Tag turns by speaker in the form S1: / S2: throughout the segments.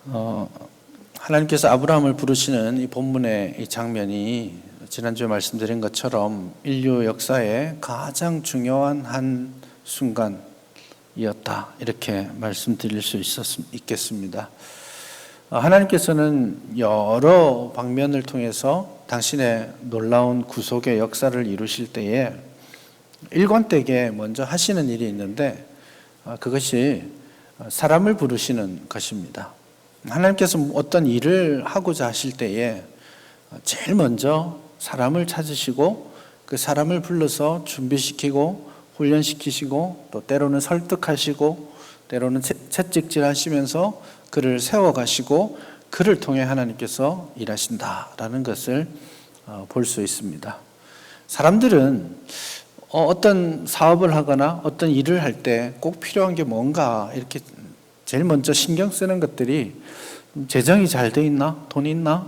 S1: 어, 하나님께서 아브라함을 부르시는 이 본문의 이 장면이 지난주에 말씀드린 것처럼 인류 역사의 가장 중요한 한 순간이었다, 이렇게 말씀드릴 수 있겠습니다. 하나님께서는 여러 방면을 통해서 당신의 놀라운 구속의 역사를 이루실 때에 일관되게 먼저 하시는 일이 있는데, 그것이 사람을 부르시는 것입니다. 하나님께서 어떤 일을 하고자 하실 때에 제일 먼저 사람을 찾으시고 그 사람을 불러서 준비시키고 훈련시키시고 또 때로는 설득하시고 때로는 채찍질하시면서 그를 세워가시고 그를 통해 하나님께서 일하신다라는 것을 볼 수 있습니다. 사람들은 어떤 사업을 하거나 어떤 일을 할 때 꼭 필요한 게 뭔가 이렇게 제일 먼저 신경 쓰는 것들이 재정이 잘 돼 있나? 돈이 있나?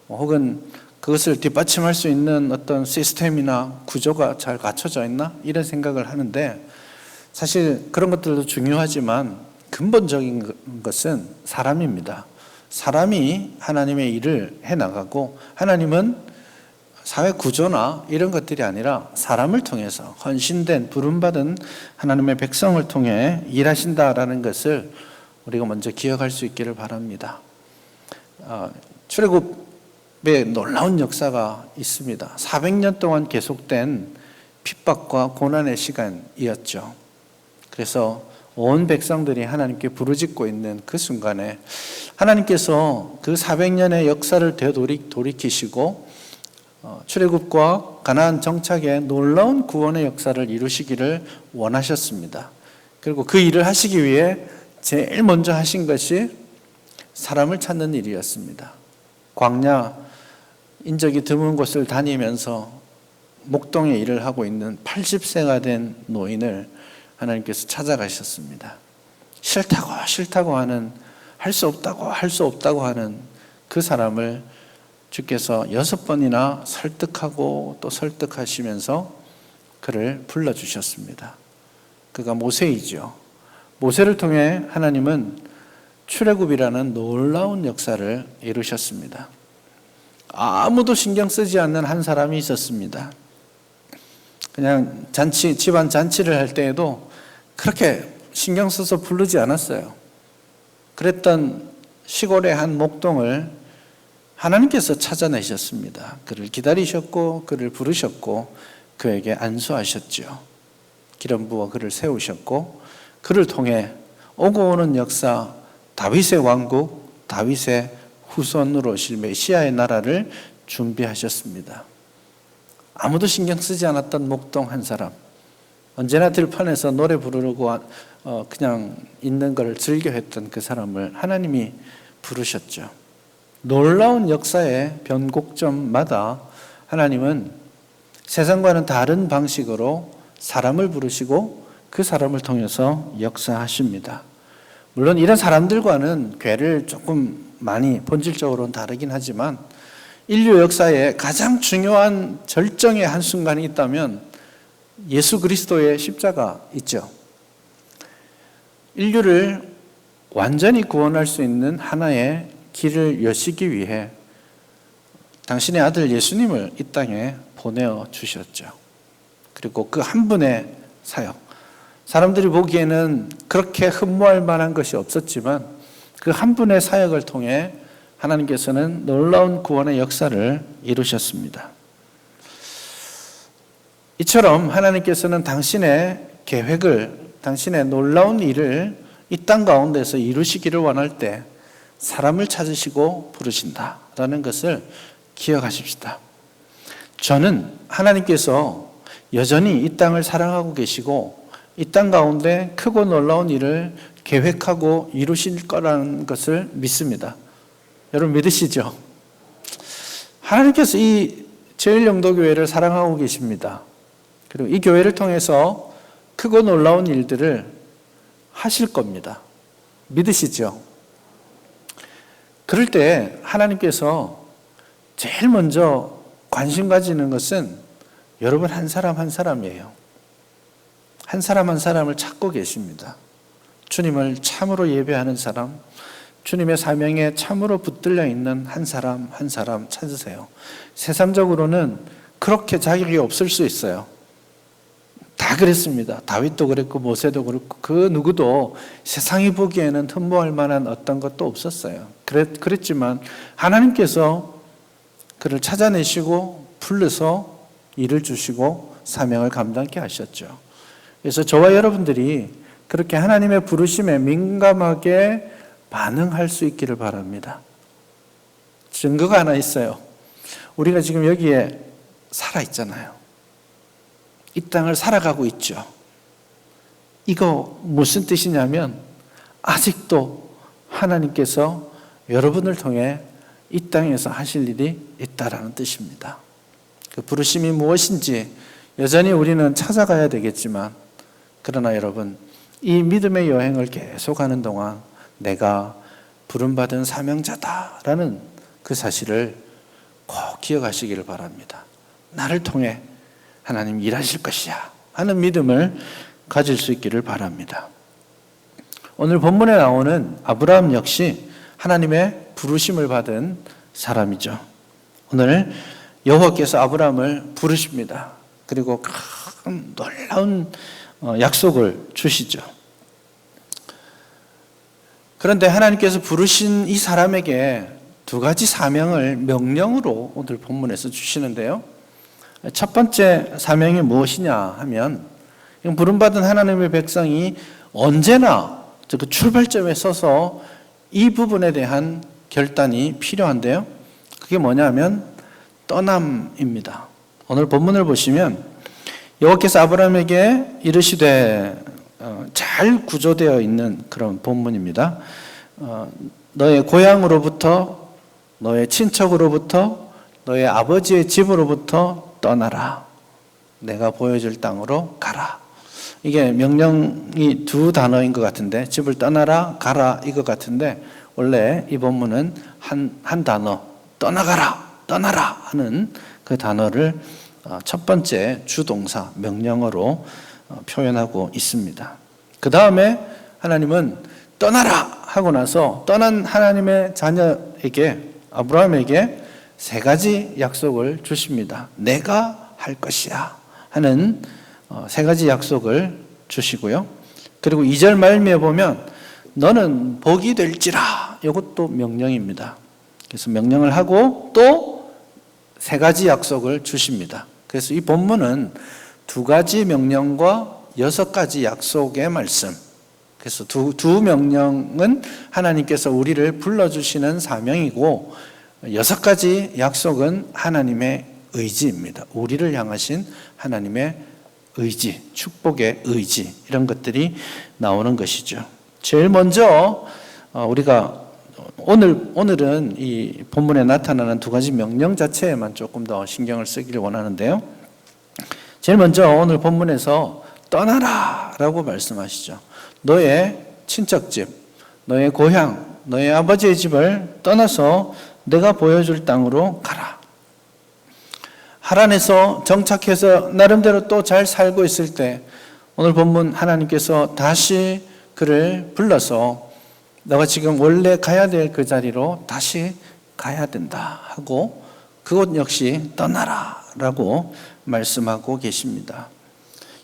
S1: 혹은 그것을 뒷받침할 수 있는 어떤 시스템이나 구조가 잘 갖춰져 있나? 이런 생각을 하는데, 사실 그런 것들도 중요하지만 근본적인 것은 사람입니다. 사람이 하나님의 일을 해나가고, 하나님은 사회 구조나 이런 것들이 아니라 사람을 통해서 헌신된 부름받은 하나님의 백성을 통해 일하신다라는 것을 우리가 먼저 기억할 수 있기를 바랍니다. 출애굽의 놀라운 역사가 있습니다. 400년 동안 계속된 핍박과 고난의 시간이었죠. 그래서 온 백성들이 하나님께 부르짖고 있는 그 순간에 하나님께서 그 400년의 역사를 되돌이키시고 출애굽과 가나안 정착의 놀라운 구원의 역사를 이루시기를 원하셨습니다. 그리고 그 일을 하시기 위해 제일 먼저 하신 것이 사람을 찾는 일이었습니다. 광야, 인적이 드문 곳을 다니면서 목동의 일을 하고 있는 80세가 된 노인을 하나님께서 찾아가셨습니다. 싫다고 하는, 할 수 없다고 하는 그 사람을 주께서 6번이나 설득하고 또 설득하시면서 그를 불러주셨습니다. 그가 모세이죠. 모세를 통해 하나님은 출애굽이라는 놀라운 역사를 이루셨습니다. 아무도 신경 쓰지 않는 한 사람이 있었습니다. 그냥 집안 잔치를 할 때에도 그렇게 신경 써서 부르지 않았어요. 그랬던 시골의 한 목동을 하나님께서 찾아내셨습니다. 그를 기다리셨고 그를 부르셨고 그에게 안수하셨죠. 기름 부어 그를 세우셨고 그를 통해 오고 오는 역사, 다윗의 왕국, 다윗의 후손으로 오실 메시아의 나라를 준비하셨습니다. 아무도 신경 쓰지 않았던 목동 한 사람, 언제나 들판에서 노래 부르고 그냥 있는 걸 즐겨했던 그 사람을 하나님이 부르셨죠. 놀라운 역사의 변곡점마다 하나님은 세상과는 다른 방식으로 사람을 부르시고 그 사람을 통해서 역사하십니다. 물론 이런 사람들과는 궤를 조금 많이 본질적으로는 다르긴 하지만 인류 역사에 가장 중요한 절정의 한순간이 있다면 예수 그리스도의 십자가 있죠. 인류를 완전히 구원할 수 있는 하나의 길을 여시기 위해 당신의 아들 예수님을 이 땅에 보내어 주셨죠. 그리고 그 한 분의 사역, 사람들이 보기에는 그렇게 흠모할 만한 것이 없었지만 그 한 분의 사역을 통해 하나님께서는 놀라운 구원의 역사를 이루셨습니다. 이처럼 하나님께서는 당신의 계획을, 당신의 놀라운 일을 이 땅 가운데서 이루시기를 원할 때 사람을 찾으시고 부르신다라는 것을 기억하십시다. 저는 하나님께서 여전히 이 땅을 사랑하고 계시고 이 땅 가운데 크고 놀라운 일을 계획하고 이루실 거라는 것을 믿습니다. 여러분 믿으시죠? 하나님께서 이 제일영도교회를 사랑하고 계십니다. 그리고 이 교회를 통해서 크고 놀라운 일들을 하실 겁니다. 믿으시죠? 그럴 때 하나님께서 제일 먼저 관심 가지는 것은 여러분 한 사람 한 사람이에요. 한 사람 한 사람을 찾고 계십니다. 주님을 참으로 예배하는 사람, 주님의 사명에 참으로 붙들려 있는 한 사람 한 사람 찾으세요. 세상적으로는 그렇게 자격이 없을 수 있어요. 다 그랬습니다. 다윗도 그랬고 모세도 그렇고 그 누구도 세상이 보기에는 흠모할 만한 어떤 것도 없었어요. 그랬지만 하나님께서 그를 찾아내시고 불러서 일을 주시고 사명을 감당케 하셨죠. 그래서 저와 여러분들이 그렇게 하나님의 부르심에 민감하게 반응할 수 있기를 바랍니다. 증거가 하나 있어요. 우리가 지금 여기에 살아있잖아요. 이 땅을 살아가고 있죠. 이거 무슨 뜻이냐면 아직도 하나님께서 여러분을 통해 이 땅에서 하실 일이 있다라는 뜻입니다. 그 부르심이 무엇인지 여전히 우리는 찾아가야 되겠지만 그러나 여러분 이 믿음의 여행을 계속하는 동안 내가 부름받은 사명자다라는 그 사실을 꼭 기억하시기를 바랍니다. 나를 통해 하나님 일하실 것이야 하는 믿음을 가질 수 있기를 바랍니다. 오늘 본문에 나오는 아브라함 역시 하나님의 부르심을 받은 사람이죠. 오늘 여호와께서 아브라함을 부르십니다. 그리고 큰 놀라운 약속을 주시죠. 그런데 하나님께서 부르신 이 사람에게 두 가지 사명을 명령으로 오늘 본문에서 주시는데요. 첫 번째 사명이 무엇이냐 하면 부름받은 하나님의 백성이 언제나 그 출발점에 서서 이 부분에 대한 결단이 필요한데요. 그게 뭐냐면 떠남입니다. 오늘 본문을 보시면 여호와께서 아브라함에게 이르시되 잘 구조되어 있는 그런 본문입니다. 너의 고향으로부터 너의 친척으로부터 너의 아버지의 집으로부터 떠나라. 내가 보여줄 땅으로 가라. 이게 명령이 두 단어인 것 같은데 집을 떠나라, 가라 이것 같은데 원래 이 본문은 한 단어 떠나가라, 떠나라 하는 그 단어를 첫 번째 주동사 명령어로 표현하고 있습니다. 그 다음에 하나님은 떠나라 하고 나서 떠난 하나님의 자녀에게 아브라함에게 세 가지 약속을 주십니다. 내가 할 것이야 하는 세 가지 약속을 주시고요. 그리고 2절 말미에 보면 너는 복이 될지라 이것도 명령입니다. 그래서 명령을 하고 또 세 가지 약속을 주십니다. 그래서 이 본문은 두 가지 명령과 6가지 약속의 말씀. 그래서 두 명령은 하나님께서 우리를 불러주시는 사명이고 6가지 약속은 하나님의 의지입니다. 우리를 향하신 하나님의 의지, 축복의 의지 이런 것들이 나오는 것이죠. 제일 먼저 우리가 오늘은 이 본문에 나타나는 두 가지 명령 자체에만 조금 더 신경을 쓰기를 원하는데요. 제일 먼저 오늘 본문에서 떠나라 라고 말씀하시죠. 너의 친척집, 너의 고향, 너의 아버지의 집을 떠나서 내가 보여줄 땅으로 가라. 하란에서 정착해서 나름대로 또 잘 살고 있을 때 오늘 본문 하나님께서 다시 그를 불러서 너가 지금 원래 가야 될 그 자리로 다시 가야 된다 하고 그곳 역시 떠나라 라고 말씀하고 계십니다.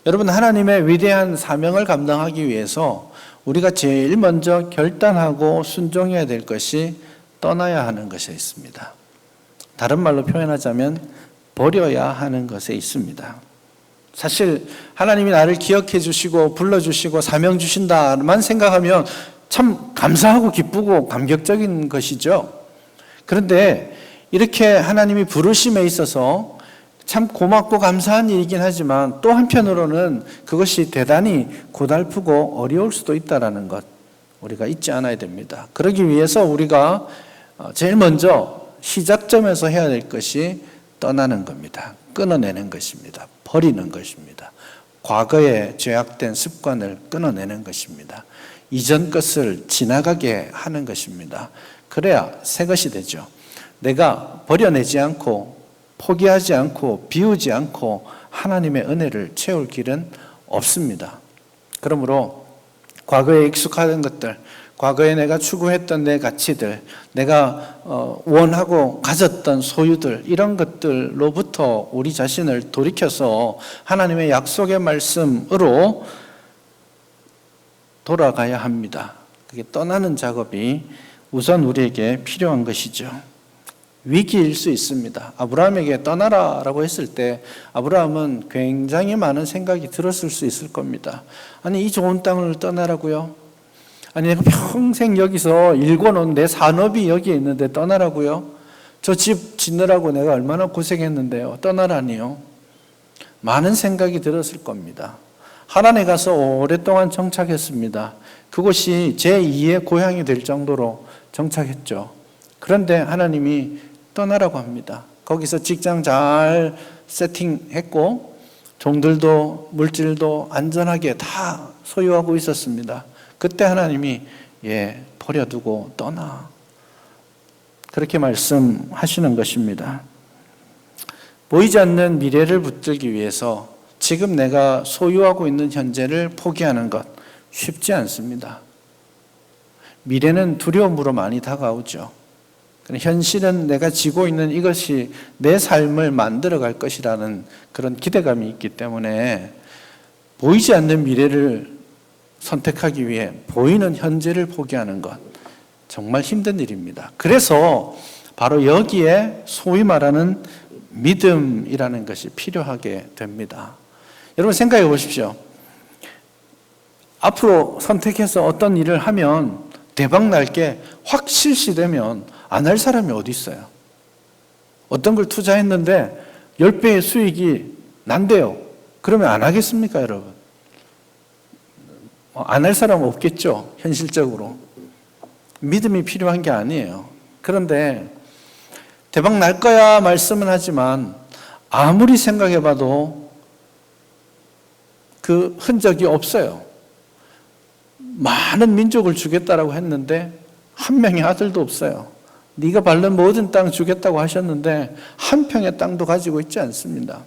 S1: 여러분 하나님의 위대한 사명을 감당하기 위해서 우리가 제일 먼저 결단하고 순종해야 될 것이 떠나야 하는 것에 있습니다. 다른 말로 표현하자면 버려야 하는 것에 있습니다. 사실 하나님이 나를 기억해 주시고 불러주시고 사명 주신다만 생각하면 참 감사하고 기쁘고 감격적인 것이죠. 그런데 이렇게 하나님이 부르심에 있어서 참 고맙고 감사한 일이긴 하지만 또 한편으로는 그것이 대단히 고달프고 어려울 수도 있다는 것 우리가 잊지 않아야 됩니다. 그러기 위해서 우리가 제일 먼저 시작점에서 해야 될 것이 떠나는 겁니다. 끊어내는 것입니다. 버리는 것입니다. 과거에 죄악된 습관을 끊어내는 것입니다. 이전 것을 지나가게 하는 것입니다. 그래야 새 것이 되죠. 내가 버려내지 않고 포기하지 않고 비우지 않고 하나님의 은혜를 채울 길은 없습니다. 그러므로 과거에 익숙하던 것들, 과거에 내가 추구했던 내 가치들, 내가 원하고 가졌던 소유들, 이런 것들로부터 우리 자신을 돌이켜서 하나님의 약속의 말씀으로 돌아가야 합니다. 그게 떠나는 작업이 우선 우리에게 필요한 것이죠. 위기일 수 있습니다. 아브라함에게 떠나라라고 했을 때 아브라함은 굉장히 많은 생각이 들었을 수 있을 겁니다. 아니, 이 좋은 땅을 떠나라고요? 아니, 내가 평생 여기서 일궈놓은 내 산업이 여기에 있는데 떠나라고요? 저 집 짓느라고 내가 얼마나 고생했는데요. 떠나라니요? 많은 생각이 들었을 겁니다. 하란에 가서 오랫동안 정착했습니다. 그곳이 제2의 고향이 될 정도로 정착했죠. 그런데 하나님이 떠나라고 합니다. 거기서 직장 잘 세팅했고 종들도 물질도 안전하게 다 소유하고 있었습니다. 그때 하나님이 버려두고 떠나, 그렇게 말씀하시는 것입니다. 보이지 않는 미래를 붙들기 위해서 지금 내가 소유하고 있는 현재를 포기하는 것 쉽지 않습니다. 미래는 두려움으로 많이 다가오죠. 현실은 내가 지고 있는 이것이 내 삶을 만들어 갈 것이라는 그런 기대감이 있기 때문에 보이지 않는 미래를 선택하기 위해 보이는 현재를 포기하는 것, 정말 힘든 일입니다. 그래서 바로 여기에 소위 말하는 믿음이라는 것이 필요하게 됩니다. 여러분 생각해 보십시오. 앞으로 선택해서 어떤 일을 하면 대박 날 게 확 실시되면 안 할 사람이 어디 있어요? 어떤 걸 투자했는데 10배의 수익이 난대요. 그러면 안 하겠습니까, 여러분? 안 할 사람은 없겠죠, 현실적으로. 믿음이 필요한 게 아니에요. 그런데 대박 날 거야 말씀은 하지만 아무리 생각해봐도 그 흔적이 없어요. 많은 민족을 주겠다라고 했는데 한 명의 아들도 없어요. 네가 밟는 모든 땅 주겠다고 하셨는데 한 평의 땅도 가지고 있지 않습니다.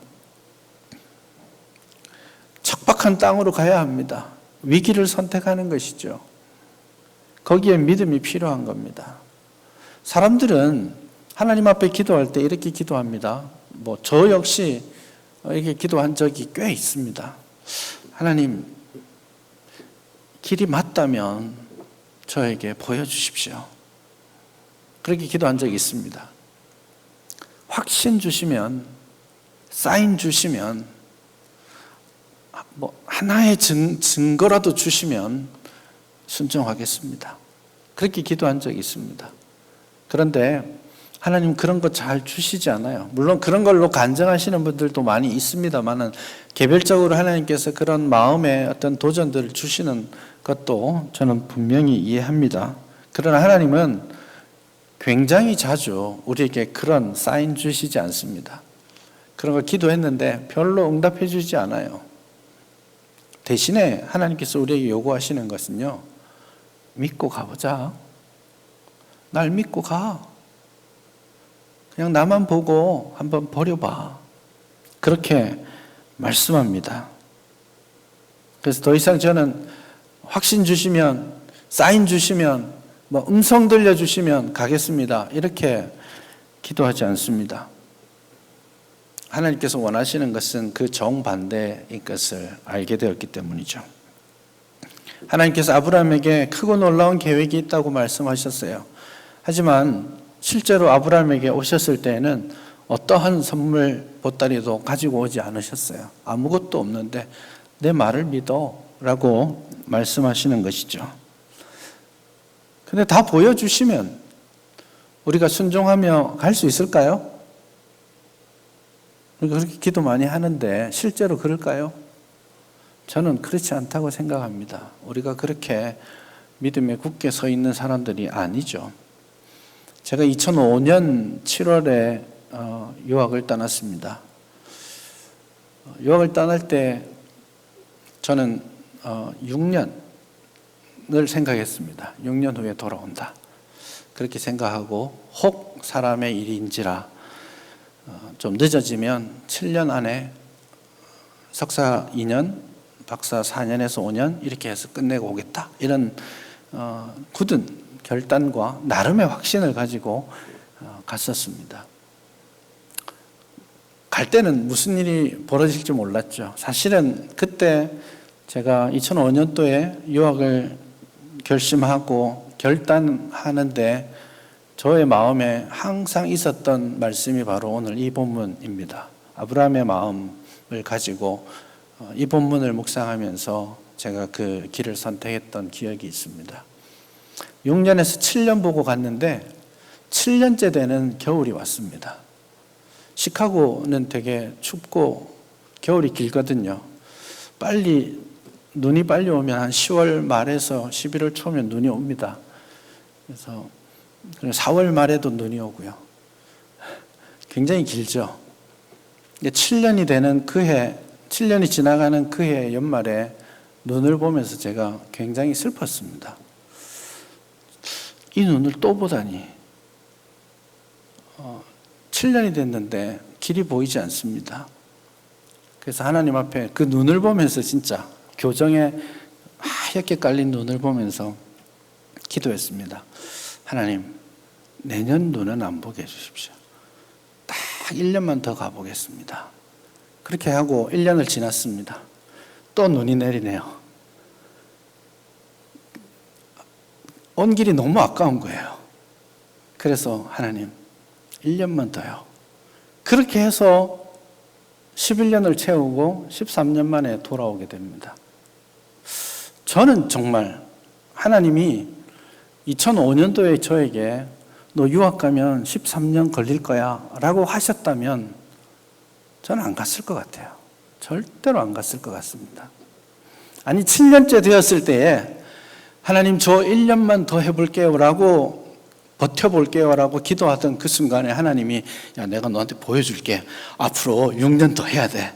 S1: 척박한 땅으로 가야 합니다. 위기를 선택하는 것이죠. 거기에 믿음이 필요한 겁니다. 사람들은 하나님 앞에 기도할 때 이렇게 기도합니다. 저 역시 이렇게 기도한 적이 꽤 있습니다. 하나님, 길이 맞다면 저에게 보여주십시오. 그렇게 기도한 적이 있습니다. 확신 주시면, 사인 주시면, 하나의 증거라도 주시면 순종하겠습니다. 그렇게 기도한 적이 있습니다. 그런데 하나님 그런 거 잘 주시지 않아요. 물론 그런 걸로 간증하시는 분들도 많이 있습니다만은 개별적으로 하나님께서 그런 마음의 어떤 도전들을 주시는 것도 저는 분명히 이해합니다. 그러나 하나님은 굉장히 자주 우리에게 그런 사인 주시지 않습니다. 그런 걸 기도했는데 별로 응답해 주지 않아요. 대신에 하나님께서 우리에게 요구하시는 것은요, 믿고 가보자. 날 믿고 가. 그냥 나만 보고 한번 버려봐. 그렇게 말씀합니다. 그래서 더 이상 저는 확신 주시면, 사인 주시면, 음성 들려주시면 가겠습니다. 이렇게 기도하지 않습니다. 하나님께서 원하시는 것은 그 정반대인 것을 알게 되었기 때문이죠. 하나님께서 아브라함에게 크고 놀라운 계획이 있다고 말씀하셨어요. 하지만 실제로 아브라함에게 오셨을 때에는 어떠한 선물 보따리도 가지고 오지 않으셨어요. 아무것도 없는데 내 말을 믿어 라고 말씀하시는 것이죠. 근데 다 보여주시면 우리가 순종하며 갈 수 있을까요? 우리가 그렇게 기도 많이 하는데 실제로 그럴까요? 저는 그렇지 않다고 생각합니다. 우리가 그렇게 믿음에 굳게 서 있는 사람들이 아니죠. 제가 2005년 7월에 유학을 떠났습니다. 유학을 떠날 때 저는 6년을 생각했습니다. 6년 후에 돌아온다. 그렇게 생각하고 혹 사람의 일인지라 좀 늦어지면 7년 안에 석사 2년, 박사 4년에서 5년 이렇게 해서 끝내고 오겠다. 이런 굳은 결단과 나름의 확신을 가지고 갔었습니다. 갈 때는 무슨 일이 벌어질지 몰랐죠. 사실은 그때 제가 2005년도에 유학을 결심하고 결단하는데 저의 마음에 항상 있었던 말씀이 바로 오늘 이 본문입니다. 아브라함의 마음을 가지고 이 본문을 묵상하면서 제가 그 길을 선택했던 기억이 있습니다. 6년에서 7년 보고 갔는데 7년째 되는 겨울이 왔습니다. 시카고는 되게 춥고 겨울이 길거든요. 눈이 빨리 오면 한 10월 말에서 11월 초면 눈이 옵니다. 그래서 4월 말에도 눈이 오고요. 굉장히 길죠. 7년이 되는 그 해, 7년이 지나가는 그 해 연말에 눈을 보면서 제가 굉장히 슬펐습니다. 이 눈을 또 보다니 7년이 됐는데 길이 보이지 않습니다. 그래서 하나님 앞에 그 눈을 보면서 진짜 교정에 하얗게 깔린 눈을 보면서 기도했습니다. 하나님, 내년 눈은 안 보게 해주십시오. 딱 1년만 더 가보겠습니다. 그렇게 하고 1년을 지났습니다. 또 눈이 내리네요. 온 길이 너무 아까운 거예요. 그래서 하나님, 1년만 더요. 그렇게 해서 11년을 채우고 13년 만에 돌아오게 됩니다. 저는 정말 하나님이 2005년도에 저에게 너 유학 가면 13년 걸릴 거야 라고 하셨다면 저는 안 갔을 것 같아요. 절대로 안 갔을 것 같습니다. 아니 7년째 되었을 때에 하나님 저 1년만 더 해볼게요 라고 버텨볼게요 라고 기도하던 그 순간에 하나님이 야 내가 너한테 보여줄게. 앞으로 6년 더 해야 돼.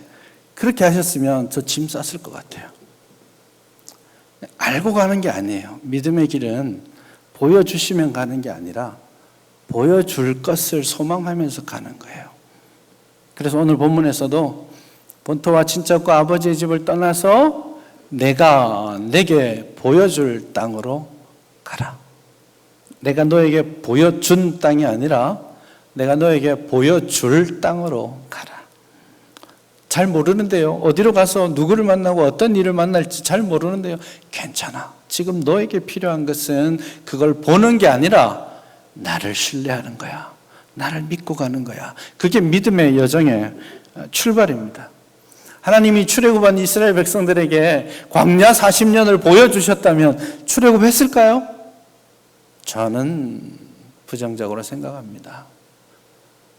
S1: 그렇게 하셨으면 저 짐 쌌을 것 같아요. 알고 가는 게 아니에요. 믿음의 길은 보여주시면 가는 게 아니라 보여줄 것을 소망하면서 가는 거예요. 그래서 오늘 본문에서도 본토와 친척과 아버지의 집을 떠나서 내가 내게 보여줄 땅으로 가라. 내가 너에게 보여준 땅이 아니라 내가 너에게 보여줄 땅으로 가라. 잘 모르는데요. 어디로 가서 누구를 만나고 어떤 일을 만날지 잘 모르는데요. 괜찮아. 지금 너에게 필요한 것은 그걸 보는 게 아니라 나를 신뢰하는 거야. 나를 믿고 가는 거야. 그게 믿음의 여정의 출발입니다. 하나님이 출애굽한 이스라엘 백성들에게 광야 40년을 보여주셨다면 출애굽했을까요? 저는 부정적으로 생각합니다.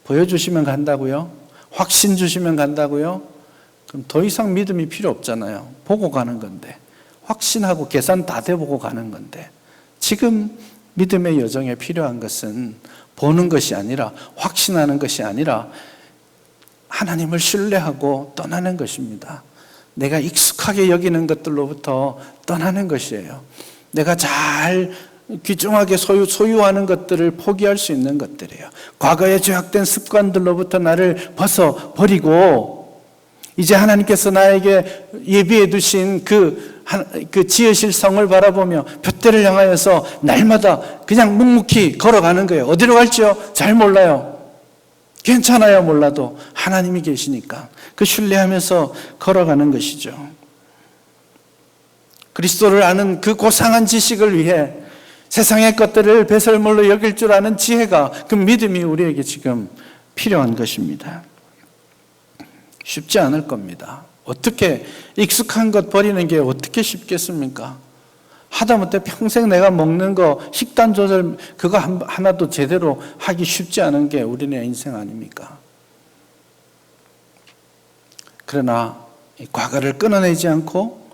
S1: 보여주시면 간다고요? 확신 주시면 간다고요? 그럼 더 이상 믿음이 필요 없잖아요. 보고 가는 건데. 확신하고 계산 다 돼보고 가는 건데. 지금 믿음의 여정에 필요한 것은 보는 것이 아니라 확신하는 것이 아니라 하나님을 신뢰하고 떠나는 것입니다. 내가 익숙하게 여기는 것들로부터 떠나는 것이에요. 내가 잘 귀중하게 소유하는 것들을 포기할 수 있는 것들이에요. 과거에 죄악된 습관들로부터 나를 벗어버리고 이제 하나님께서 나에게 예비해 두신 그 지으실 성을 바라보며 둯대를 향하여서 날마다 그냥 묵묵히 걸어가는 거예요. 어디로 갈지요? 잘 몰라요. 괜찮아요. 몰라도 하나님이 계시니까 그 신뢰하면서 걸어가는 것이죠. 그리스도를 아는 그 고상한 지식을 위해 세상의 것들을 배설물로 여길 줄 아는 지혜가 그 믿음이 우리에게 지금 필요한 것입니다. 쉽지 않을 겁니다. 어떻게 익숙한 것 버리는 게 어떻게 쉽겠습니까? 하다못해 평생 내가 먹는 거 식단 조절 그거 하나도 제대로 하기 쉽지 않은 게 우리네 인생 아닙니까? 그러나 과거를 끊어내지 않고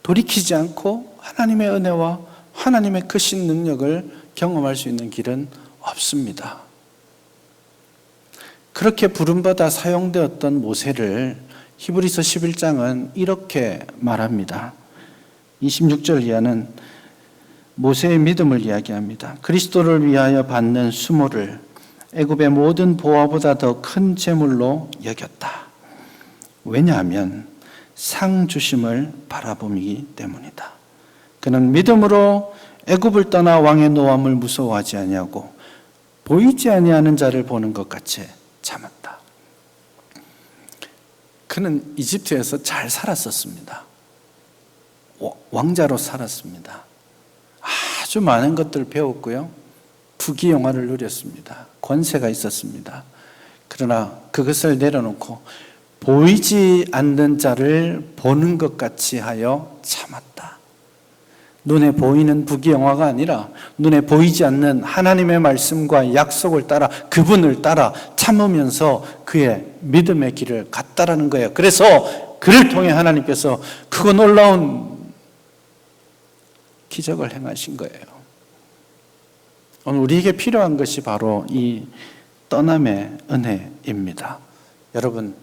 S1: 돌이키지 않고 하나님의 은혜와 하나님의 크신 능력을 경험할 수 있는 길은 없습니다. 그렇게 부름받아 사용되었던 모세를 히브리서 11장은 이렇게 말합니다. 26절 이하는 모세의 믿음을 이야기합니다. 그리스도를 위하여 받는 수모를 애굽의 모든 보화보다 더 큰 재물로 여겼다. 왜냐하면 상 주심을 바라봄이기 때문이다. 그는 믿음으로 애굽을 떠나 왕의 노함을 무서워하지 아니하고 보이지 아니하는 자를 보는 것 같이 참았다. 그는 이집트에서 잘 살았었습니다. 왕자로 살았습니다. 아주 많은 것들을 배웠고요. 부귀영화를 누렸습니다. 권세가 있었습니다. 그러나 그것을 내려놓고 보이지 않는 자를 보는 것 같이 하여 참았다. 눈에 보이는 부귀영화가 아니라 눈에 보이지 않는 하나님의 말씀과 약속을 따라 그분을 따라 참으면서 그의 믿음의 길을 갔다라는 거예요. 그래서 그를 통해 하나님께서 크고 놀라운 기적을 행하신 거예요. 오늘 우리에게 필요한 것이 바로 이 떠남의 은혜입니다. 여러분,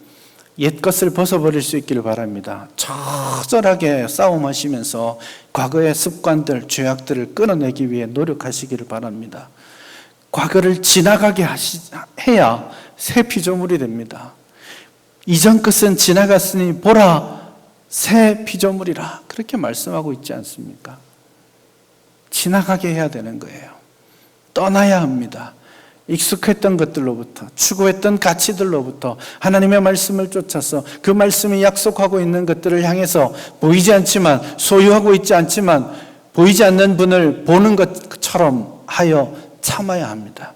S1: 옛것을 벗어버릴 수 있기를 바랍니다. 처절하게 싸움하시면서 과거의 습관들, 죄악들을 끊어내기 위해 노력하시기를 바랍니다. 과거를 지나가게 해야 새 피조물이 됩니다. 이전 것은 지나갔으니 보라 새 피조물이라 그렇게 말씀하고 있지 않습니까? 지나가게 해야 되는 거예요. 떠나야 합니다. 익숙했던 것들로부터, 추구했던 가치들로부터 하나님의 말씀을 쫓아서 그 말씀이 약속하고 있는 것들을 향해서 보이지 않지만, 소유하고 있지 않지만 보이지 않는 분을 보는 것처럼 하여 참아야 합니다.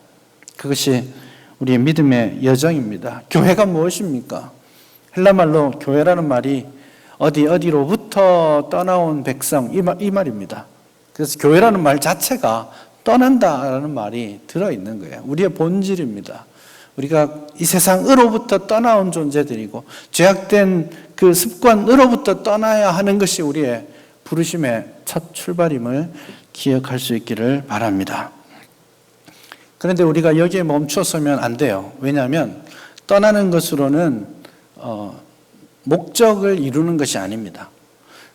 S1: 그것이 우리의 믿음의 여정입니다. 교회가 무엇입니까? 헬라말로 교회라는 말이 어디로부터 떠나온 백성 이 말입니다. 그래서 교회라는 말 자체가 떠난다라는 말이 들어있는 거예요. 우리의 본질입니다. 우리가 이 세상으로부터 떠나온 존재들이고 죄악된 그 습관으로부터 떠나야 하는 것이 우리의 부르심의 첫 출발임을 기억할 수 있기를 바랍니다. 그런데 우리가 여기에 멈춰서면 안 돼요. 왜냐하면 떠나는 것으로는 목적을 이루는 것이 아닙니다.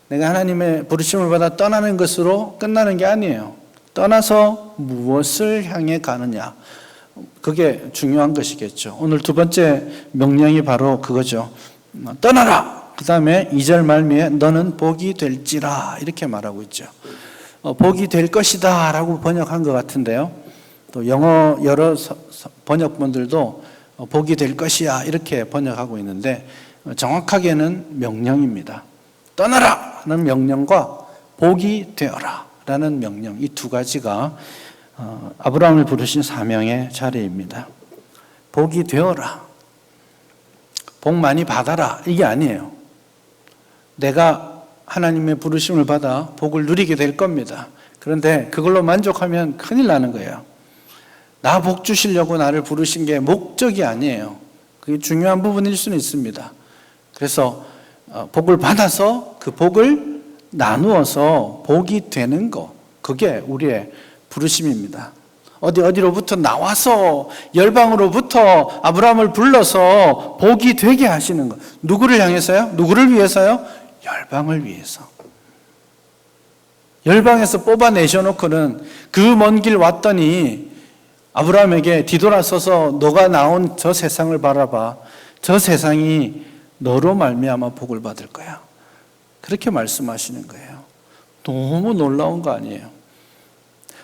S1: 내가 하나님의 부르심을 받아 떠나는 것으로 끝나는 게 아니에요. 떠나서 무엇을 향해 가느냐, 그게 중요한 것이겠죠. 오늘 두 번째 명령이 바로 그거죠. 떠나라! 그 다음에 2절 말미에 너는 복이 될지라 이렇게 말하고 있죠. 복이 될 것이다 라고 번역한 것 같은데요. 또 영어 여러 번역본들도 복이 될 것이야 이렇게 번역하고 있는데 정확하게는 명령입니다. 떠나라! 하는 명령과 복이 되어라 라는 명령, 이 두 가지가 아브라함을 부르신 사명의 자리입니다. 복이 되어라, 복 많이 받아라, 이게 아니에요. 내가 하나님의 부르심을 받아 복을 누리게 될 겁니다. 그런데 그걸로 만족하면 큰일 나는 거예요. 나 복 주시려고 나를 부르신 게 목적이 아니에요. 그게 중요한 부분일 수는 있습니다. 그래서 복을 받아서 그 복을 나누어서 복이 되는 것, 그게 우리의 부르심입니다. 어디로부터 나와서 열방으로부터 아브라함을 불러서 복이 되게 하시는 것. 누구를 향해서요? 누구를 위해서요? 열방을 위해서. 열방에서 뽑아내셔놓고는 그 먼 길 왔더니 아브라함에게 뒤돌아서서 너가 나온 저 세상을 바라봐. 저 세상이 너로 말미암아 복을 받을 거야. 그렇게 말씀하시는 거예요. 너무 놀라운 거 아니에요?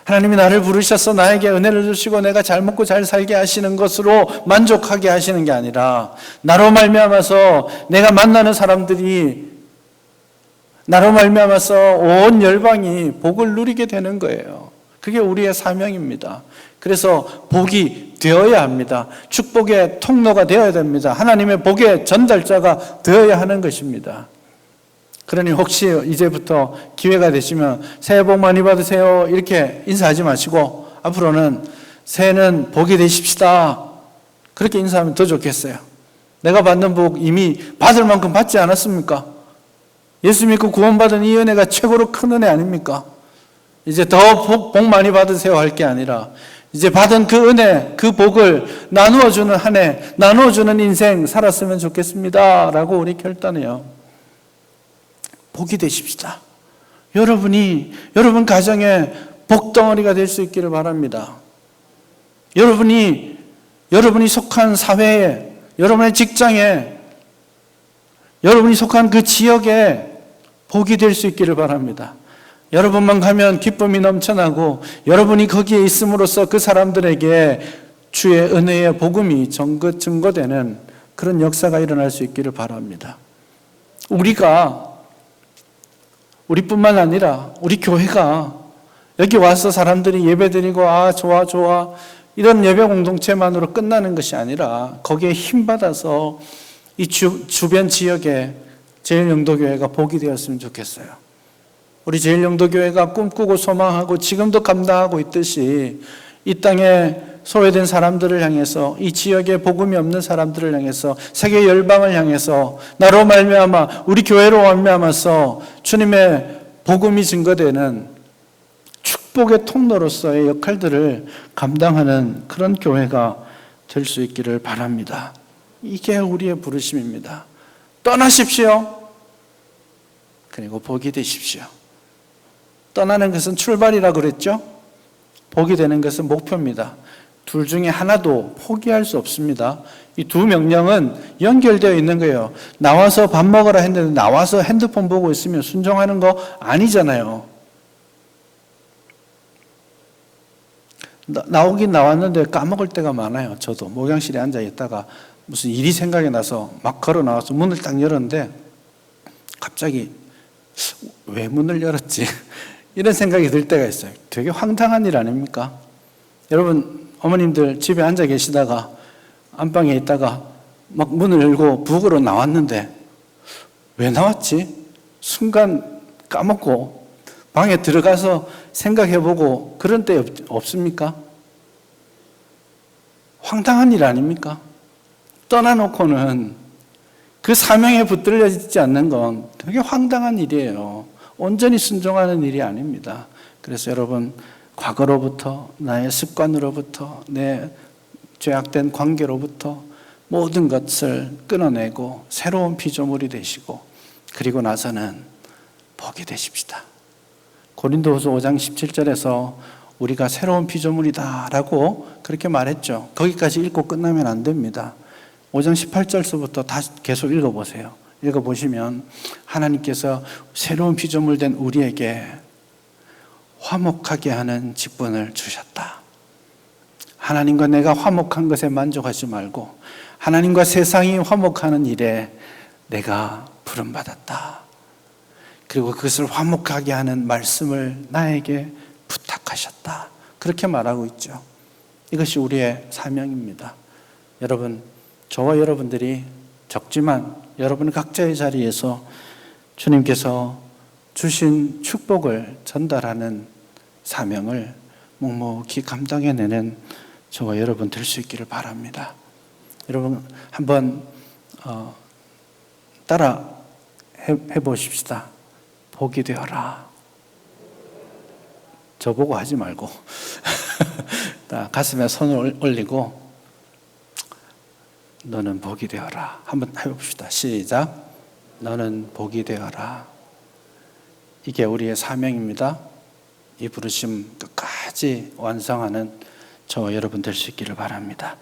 S1: 하나님이 나를 부르셔서 나에게 은혜를 주시고 내가 잘 먹고 잘 살게 하시는 것으로 만족하게 하시는 게 아니라 나로 말미암아서 내가 만나는 사람들이 나로 말미암아서 온 열방이 복을 누리게 되는 거예요. 그게 우리의 사명입니다. 그래서 복이 되어야 합니다. 축복의 통로가 되어야 됩니다. 하나님의 복의 전달자가 되어야 하는 것입니다. 그러니 혹시 이제부터 기회가 되시면 새해 복 많이 받으세요 이렇게 인사하지 마시고 앞으로는 새해는 복이 되십시다 그렇게 인사하면 더 좋겠어요. 내가 받는 복 이미 받을 만큼 받지 않았습니까? 예수 믿고 구원받은 이 은혜가 최고로 큰 은혜 아닙니까? 이제 더 복 많이 받으세요 할 게 아니라 이제 받은 그 은혜, 그 복을 나누어주는 한 해, 나누어주는 인생 살았으면 좋겠습니다 라고 우리 결단해요. 복이 되십시다. 여러분 가정에 복덩어리가 될 수 있기를 바랍니다. 여러분이 속한 사회에, 여러분의 직장에, 여러분이 속한 그 지역에 복이 될 수 있기를 바랍니다. 여러분만 가면 기쁨이 넘쳐나고 여러분이 거기에 있음으로써 그 사람들에게 주의 은혜의 복음이 증거되는 그런 역사가 일어날 수 있기를 바랍니다. 우리뿐만 아니라 우리 교회가 여기 와서 사람들이 예배드리고 좋아 이런 예배 공동체만으로 끝나는 것이 아니라 거기에 힘받아서 이 주변 지역에 제일영도교회가 복이 되었으면 좋겠어요. 우리 제일영도교회가 꿈꾸고 소망하고 지금도 감당하고 있듯이 이 땅에 소외된 사람들을 향해서, 이 지역에 복음이 없는 사람들을 향해서, 세계 열방을 향해서 나로 말미암아 우리 교회로 말미암아서 주님의 복음이 증거되는 축복의 통로로서의 역할들을 감당하는 그런 교회가 될 수 있기를 바랍니다. 이게 우리의 부르심입니다. 떠나십시오. 그리고 복이 되십시오. 떠나는 것은 출발이라고 그랬죠? 복이 되는 것은 목표입니다. 둘 중에 하나도 포기할 수 없습니다. 이 두 명령은 연결되어 있는 거예요. 나와서 밥 먹으라 했는데 나와서 핸드폰 보고 있으면 순종하는 거 아니잖아요. 나오긴 나왔는데 까먹을 때가 많아요. 저도 목양실에 앉아 있다가 무슨 일이 생각이 나서 막 걸어 나와서 문을 딱 열었는데 갑자기 왜 문을 열었지? 이런 생각이 들 때가 있어요. 되게 황당한 일 아닙니까? 여러분, 어머님들 집에 앉아 계시다가 안방에 있다가 막 문을 열고 부엌으로 나왔는데 왜 나왔지? 순간 까먹고 방에 들어가서 생각해보고 그런 때 없습니까? 황당한 일 아닙니까? 떠나놓고는 그 사명에 붙들려지지 않는 건 되게 황당한 일이에요. 온전히 순종하는 일이 아닙니다. 그래서 여러분, 과거로부터, 나의 습관으로부터, 내 죄악된 관계로부터 모든 것을 끊어내고 새로운 피조물이 되시고, 그리고 나서는 복이 되십시다. 고린도후서 5장 17절에서 우리가 새로운 피조물이다 라고 그렇게 말했죠. 거기까지 읽고 끝나면 안 됩니다. 5장 18절서부터 다시 계속 읽어보세요. 읽어보시면 하나님께서 새로운 피조물 된 우리에게 화목하게 하는 직분을 주셨다. 하나님과 내가 화목한 것에 만족하지 말고 하나님과 세상이 화목하는 일에 내가 부름받았다. 그리고 그것을 화목하게 하는 말씀을 나에게 부탁하셨다. 그렇게 말하고 있죠. 이것이 우리의 사명입니다. 여러분, 저와 여러분들이 적지만 여러분 각자의 자리에서 주님께서 주신 축복을 전달하는 사명을 묵묵히 감당해내는 저와 여러분 될 수 있기를 바랍니다. 여러분 한번 따라 해보십시다. 복이 되어라. 저보고 하지 말고 가슴에 손을 올리고 너는 복이 되어라. 한번 해봅시다. 시작. 너는 복이 되어라. 이게 우리의 사명입니다. 이 부르심 끝까지 완성하는 저와 여러분 될 수 있기를 바랍니다.